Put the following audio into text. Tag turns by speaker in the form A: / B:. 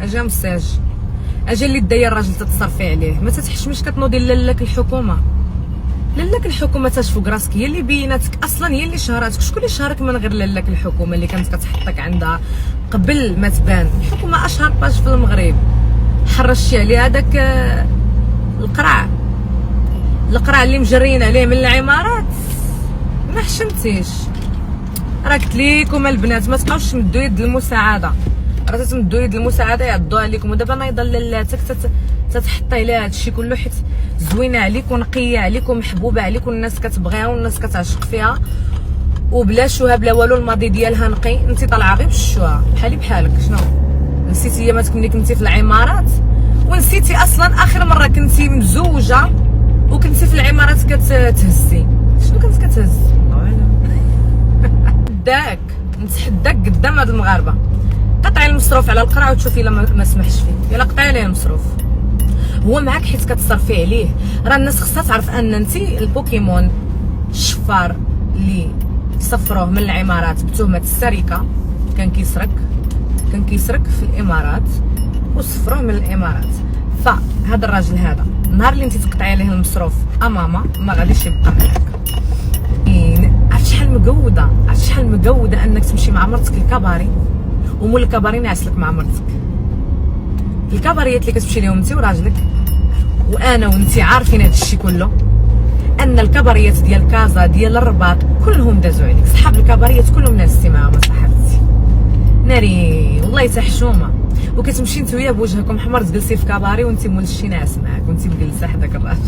A: اجا مساج اجا اللي داير الراجل تتصرفي عليه. ما تتحشميش كتنوضي لاك الحكومه، لاك الحكومه تشفوق راسك، هي اللي بيناتك اصلا، هي اللي شهراتك. شكون اللي شهرك من غير لاك الحكومه اللي كانت كتحطك عندها قبل ما تبان؟ الحكومه اشهر باج في المغرب، حرشتي عليه هذاك القرع اللي مجرين عليه من العمارات، ما حشمتيش. راه قلت لكم البنات ما تبقاوش تمدوا يد المساعده، راه تمدوا يد المساعده يعضوا عليكم. ودابا نايضه لالاتك تتحطي لها هادشي كله حيت زوينه عليك ونقيه عليك ومحبوبه عليك والناس كتبغيها والناس كتعشق فيها، وبلا شوها بلا والو. الماضي ديالها نقي، انت طالعه غير بالشوها بحالي بحالك. شنو نسيتي ايامات ملي كنتي في العمارات؟ ونسيتي اصلا اخر مره كنتي مزوجه وكنتي في العمارات كتهزي؟ شنو كنت كتهز؟ الله اعلم. نتحداك قدام هاد المغاربه، قطعي المصروف على القرع وتشوفي الا ما سمحش فيه، يلا قطعي عليه المصروف. هو معاك حيت كتصرفي عليه. راه الناس خصها تعرف ان انت البوكيمون الشفار اللي صفروه من العمارات بتهمه السرقه، كان كيسرق في الامارات وصفروه من الامارات. فهذا الراجل هذا النهار اللي انت تقطعي عليه المصروف اماما ما غاديش يبقى معاك. عرفت شحال مقوده انك تمشي مع مرتك الكباري ومول الكباري نعسلك مع مرتك. الكباريات اللي كتمشي لهم انت وراجلك، وانا وانت عارفين هذا الشيء كله، ان الكباريات ديال كازا ديال الرباط كلهم دازوا عليك. صحاب الكباريات كلهم ناستي معاهم صاحبتي، ناري والله حتى حشومه. وكتمشي نتويا بوجهكم حمر تجلسي في كباري وانت مول الشي ناعس معاك وانت مجلسه حداك الراجل.